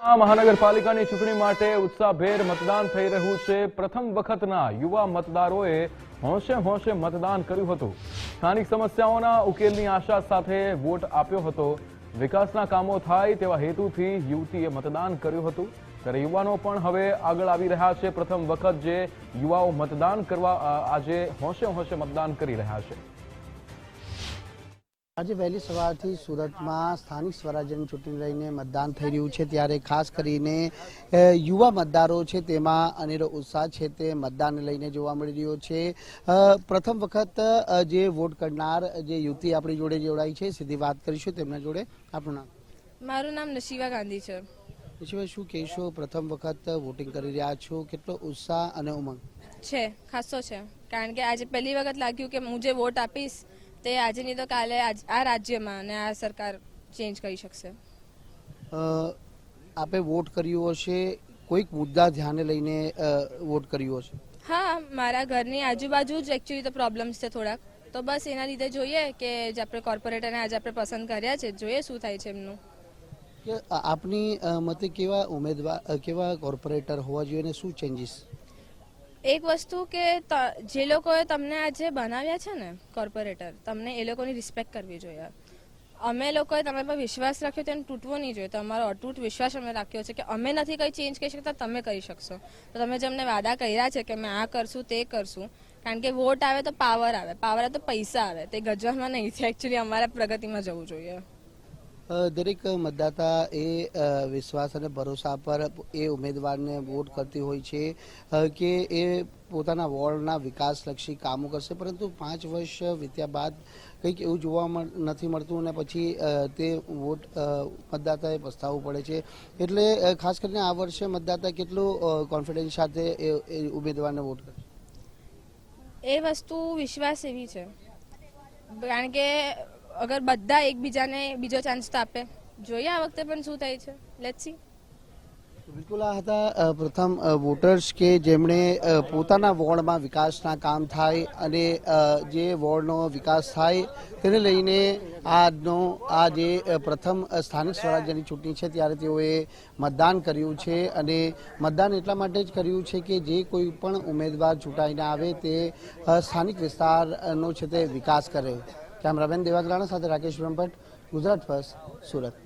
મહાનગરપાલિકાની ચૂંટણી માટે ઉત્સાહભેર મતદાન થઈ રહ્યું છે। પ્રથમ વખતના યુવા મતદારોએ હોંશે હોંશે મતદાન કર્યું હતું। સ્થાનિક સમસ્યાઓના ઉકેલની આશા સાથે વોટ આપ્યો હતો। વિકાસના કામો થાય તેવા હેતુથી યુવતીએ મતદાન કર્યું હતું। ત્યારે યુવાનો પણ હવે આગળ આવી રહ્યા છે। પ્રથમ વખત જે યુવાઓ મતદાન કરવા આજે હોંશે હોંશે મતદાન કરી રહ્યા છે। આજે વહેલી સવારથી સુરતમાં સ્થાનિક સ્વરાજ્યની ચૂંટણી લઈને મતદાન થઈ રહ્યું છે, ત્યારે ખાસ કરીને યુવા મતદારો છે તેમાં અનેરો ઉત્સાહ છે તે મતદાનને લઈને જોવા મળી રહ્યો છે। પ્રથમ વખત જે વોટ કરનાર જે યુવતી આપણી જોડે જોડાઈ છે, સીધી વાત કરીશું તેમના જોડે। આપનું નામ? મારું નામ નશીવા ગાંધી છે। નશીવા, શું કહેશો? પ્રથમ વખત વોટિંગ કરી રહ્યા છો, કેટલો ઉત્સાહ અને ઉમંગ છે? ખાસો છે, કારણ કે આજે પહેલી વખત લાગ્યું કે હું જે વોટ આપીશ તે આજે નહીં તો કાલે આ રાજ્યમાં અને આ સરકાર ચેન્જ કરી શકશે। આપે વોટ કર્યો હશે, કોઈક મુદ્દા ધ્યાને લઈને વોટ કર્યો હશે? હા, મારા ઘરની આજુબાજુ જ એકચ્યુઅલી તો પ્રોબ્લેમ્સ છે થોડાક, તો બસ એના લીધે જોઈએ કે જે આપણે કોર્પોરેટરને આજે આપણે પસંદ કર્યા છે, જોઈએ શું થાય છે એમનું। આપની મતે કેવા ઉમેદવાર, કેવા કોર્પોરેટર હોવા જોઈએ અને શું ચેન્જીસ? એક વસ્તુ કે જે લોકોએ તમને આજે બનાવ્યા છે ને કોર્પોરેટર, તમને એ લોકોની રિસ્પેક્ટ કરવી જોઈએ। અમે લોકોએ તમે પર વિશ્વાસ રાખ્યો તેને તૂટવો નહીં જોઈએ। તમારો અતૂટ વિશ્વાસ અમે રાખ્યો છે કે અમે નથી કંઈ ચેન્જ કરી શકતા, તમે કરી શકશો। તો તમે જે અમને વાદા કર્યા છે કે અમે આ કરશું તે કરશું, કારણ કે વોટ આવે તો પાવર આવે, પાવર આવે તો પૈસા આવે, તે ગજવામાં નહીં છે, એકચ્યુઅલી અમારા પ્રગતિમાં જવું જોઈએ। દરેક મતદાતા એ વિશ્વાસ અને ભરોસા પર એ ઉમેદવારને વોટ કરતી હોય છે કે એ પોતાના વોર્ડના વિકાસલક્ષી કામો કરશે, પરંતુ 5 વર્ષ વીત્યા બાદ કંઈક એવું જોવા નથી મળતું અને પછી તે વોટ મતદાતાએ પસ્તાવવું પડે છે। એટલે ખાસ કરીને આ વર્ષે મતદાતા કેટલું કોન્ફિડન્સ સાથે એ ઉમેદવારને વોટ કરશે? એ વસ્તુ વિશ્વાસ એવી છે, કારણ કે અગર બધા એકબીજાને બીજો ચાન્સ તો આપે, જોઈએ આ વખતે પણ શું થાય છે, લેટ્સ સી। બિલકુલ, આ હતા પ્રથમ વોટર્સ કે જેમણે પોતાના વોર્ડમાં વિકાસના કામ થાય અને જે વોર્ડનો વિકાસ થાય તેને લઈને આ જે પ્રથમ સ્થાનિક સ્વરાજ્યની ચૂંટણી છે ત્યારે તેઓએ મતદાન કર્યું છે। અને મતદાન એટલા માટે જ કર્યું છે કે જે કોઈ પણ ઉમેદવાર ચૂંટાઈને આવે તે સ્થાનિક વિસ્તારનો છે તે વિકાસ કરે। કેમેરામેન દેવાંગ રાણા સાથે રાકેશ બ્રહ્મભટ્ટ, ગુજરાત ફર્સ્ટ, સુરત।